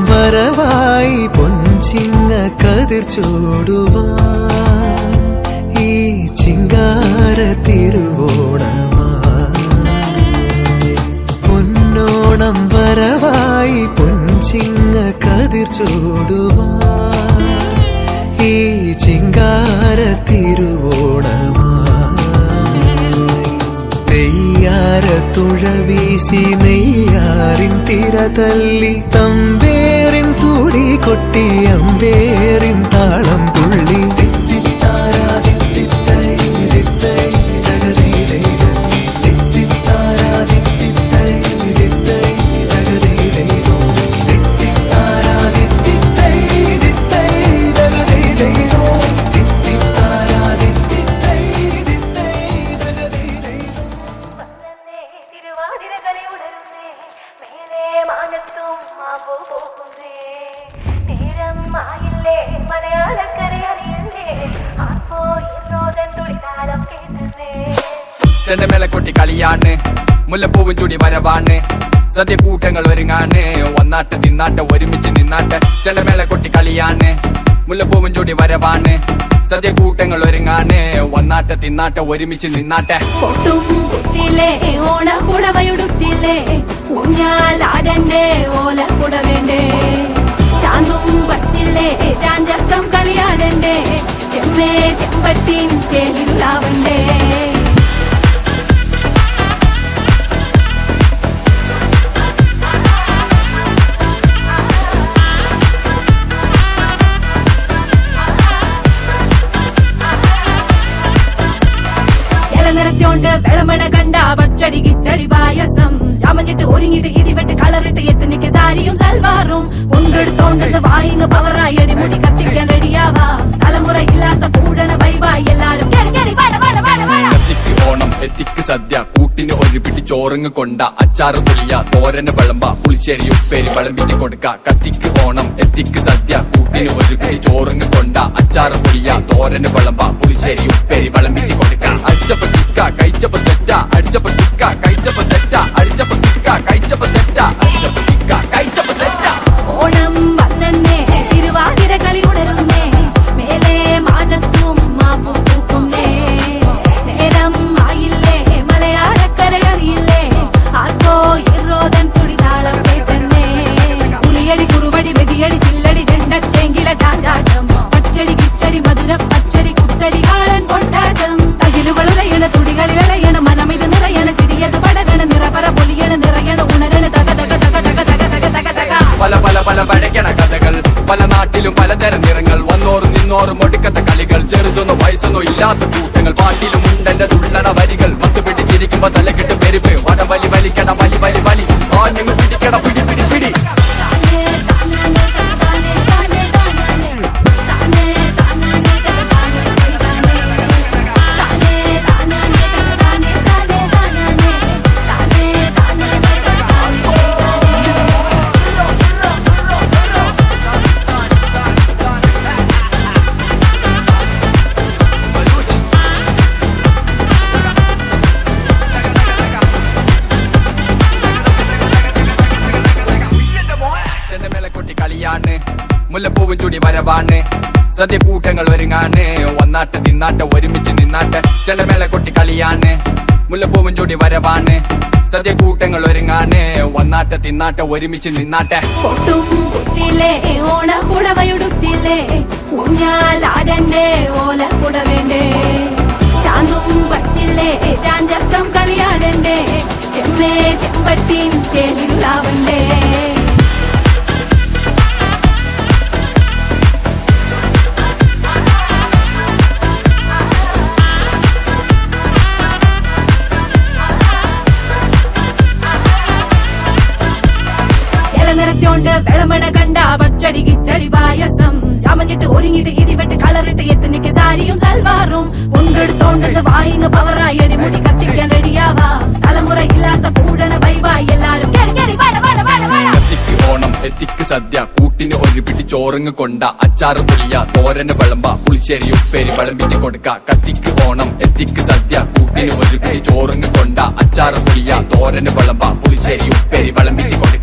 വരവായി പൊൻചിങ്ങ കതിർ ചൂടുവാൻ ഈ ചിങ്കാര തിരുവോണമാ പൊന്നോണം വരവായി പൊൻചിങ്ങ കതിർ ചൂടുവാൻ ഈ ചിങ്കാര തിരുവോണമാ നെയ്യാര തുഴ വീശി നെയ്യാറിൻ തിര തല്ലി തമ്പേറിൻ തുടി കൊട്ടി അമ്പേറിൻ താളം തുള്ളി ചെണ്ടമേളക്കൊട്ടി കളിയാണ് മുല്ലപ്പൂവും ചൂടി വരവാണ് സദ്യ കൂട്ടങ്ങൾ ഒരുങ്ങാണ് ഒന്നാട്ട് തിന്നാട്ട് ഒരുമിച്ച് നിന്നാട്ട് ചെണ്ടമേളക്കൊട്ടി കളിയാണ് മുല്ലപ്പൂവും ചൂടി വരവാണ് സദ്യ കൂട്ടങ്ങൾ ഒരുങ്ങാണ് ഒന്നാട്ട് തിന്നാട്ട് ഒരുമിച്ച് നിന്നാട്ടെ ഓണക്കുടവയുടുത്തില്ലേ ഊഞ്ഞാലാടണ്ടേ ഓലക്കുടവേണ്ടേ ചാന്തും വച്ചില്ലേ ചാഞ്ചക്കം കളിയാടണ്ടേ ചെമ്മേ ചെമ്പട്ടിയും ചേലിലാവണ്ടേ നിറച്ചോണ്ട് വെളമണ കണ്ട പച്ചടി കിച്ചടി പായസം ചാമഞ്ഞിട്ട് ഒരുങ്ങിട്ട് ഇടിവെട്ട് കളറിട്ട് എത്തുനിക്ക് സാരിയും സൽവാറും കൊണ്ടെടുത്തോണ്ടെന്ന് വായിങ് പവറായി അടിമുടി കത്തിക്കാൻ റെഡിയാവാ തലമുറ ഇല്ലാത്ത കൂടണ വൈവായി എല്ലാരും കത്തിക്ക് ഓണം എത്തിക്ക് സദ്യ കൂട്ടിന് ഒരു പിടി ചോറങ്ങ് കൊണ്ട അച്ചാറ് പുളിയ തോരന് വിളമ്പ പുളിശ്ശേരി ഉപ്പേരി വിളമ്പിട്ട് കൊടുക്ക കത്തിക്ക് ഓണം എത്തിക്ക് സദ്യ കൂട്ടിന് ഒരു പിടി ചോറങ്ങ് കൊണ്ട അച്ചാറ് പുളിയ തോരന് വിളമ്പ പുളിശ്ശേരി ഉപ്പേരി വിളമ്പിട്ട് കൊടുക്ക അടിച്ചപ്പ തിക്ക കഴിച്ചപ്പ സെറ്റ അടിച്ചപ്പ തിക്ക കഴിച്ചപ്പ സെറ്റ അടിച്ചപ്പ തിക്ക കഴിച്ചപ്പ സെറ്റ അടിച്ചപ്പ തിക്ക കഴിച്ചപ്പ സെറ്റ ഓണം വന്നേ തിരുവാതിര കളി ഉണരുന്നേ മേലെ മാനത്തും മാപ്പൂക്കുന്നേ നേരം ആയില്ലേ മലയാളക്കരയറിയില്ലേ ആർക്കോ ഇറോദൻ തുടിതാളം കേട്ടന്നേ പുളിയടി കുറുവടി വെതിയടി ചില്ലടി ചെണ്ടച്ചെങ്കില ചാഞ്ചാട്ടം പച്ചടി കിച്ചടി മധുര പച്ചടി കുത്തടി കാളൻ കൊണ്ടാട്ടം തകിലുകളുറയണ തുടികളിലയണ മനമിത് നിറയണ ചിരിയത് പടരണ നിറപറ പൊലിയണ നിറയണ ഉണരണ തക തക തക തക തക തക തക തക പല പല പല പഴകണ കഥകൾ പല നാട്ടിലും പലതരം നിറങ്ങൾ വന്നോറും നിന്നോറും ഒടുക്കത്തെ കളികൾ ചെറുതൊന്നോ വയസ്സൊന്നോ ഇല്ലാത്ത കൂട്ടങ്ങൾ പാട്ടിലും ഉണ്ടെന്റെ തുള്ളണ വരികൾ പത്ത് പിടിച്ചിരിക്കുമ്പോ തലകെട്ട് പെരുപ്പ് വടവലി വലിക്കണ വലി വലി വലി ആഞ്ഞങ്ങൾ പിടിക്കണ പിടി പിടി പിടി മുല്ലപ്പൂവും ചൂടി വരവാണ് സദ്യ കൂട്ടങ്ങൾ ഒരുങ്ങാണ് ഒന്നാട്ട് തിന്നാട്ട് ഒരുമിച്ച് നിന്നാട്ട് ചെണ്ടമേളക്കൊട്ടി കളിയാണ് മുല്ലപ്പൂവും ചൂടി വരവാണ് സദ്യ കൂട്ടങ്ങൾ ഒരുങ്ങാണ് ഒന്നാട്ട് തിന്നാട്ട് ഒരുമിച്ച് നിന്നാട്ടെ ഓണക്കുടവയുടുത്തില്ലേ ഊഞ്ഞാലാടണ്ടേ ഓലക്കുടവേണ്ടേ ചാന്തും വച്ചില്ലേ ചാഞ്ചക്കം കളിയാടണ്ടേ ചെമ്മേ ചെമ്പട്ടിയും ചേലിലാവണ്ടേ പൊങ്കെടുത്തോണ്ട് വിളമണ കണ്ട പച്ചടി കിച്ചടി പായസം ചമഞ്ഞിട്ട് ഒരുങ്ങിട്ട് ഇടിവെട്ട് കളറിട്ട് എത്തുനിക്ക് സാരിയും സൽവാറും പൊങ്കെടുത്തോണ്ടത് വായിങ് പവറായി അടിമുടി കത്തിക്കാൻ റെഡിയാവാ തലമുറ ഇല്ലാത്ത കൂടണ വൈവായി എല്ലാരും കേറി കേറി വാട വാട വാട വാട കത്തിക്ക് ഓണം എത്തിക്ക് സദ്യ കൂട്ടിന് ഒരു പിടി ചോറങ്ങ് കൊണ്ട അച്ചാറ് പുളിയ തോരന് വിളമ്പ പുളിശ്ശേരി ഉപ്പേരി വിളമ്പിച്ച് കൊടുക്ക കത്തിക്ക് ഓണം എത്തിക്ക് സദ്യ കൂട്ടിന് ഒരു പിടി ചോറങ്ങ് കൊണ്ട അച്ചാറ് പുളിയ തോരന് വിളമ്പ പുളിശ്ശേരി ഉപ്പേരി വിളമ്പിച്ച് കൊടുക്ക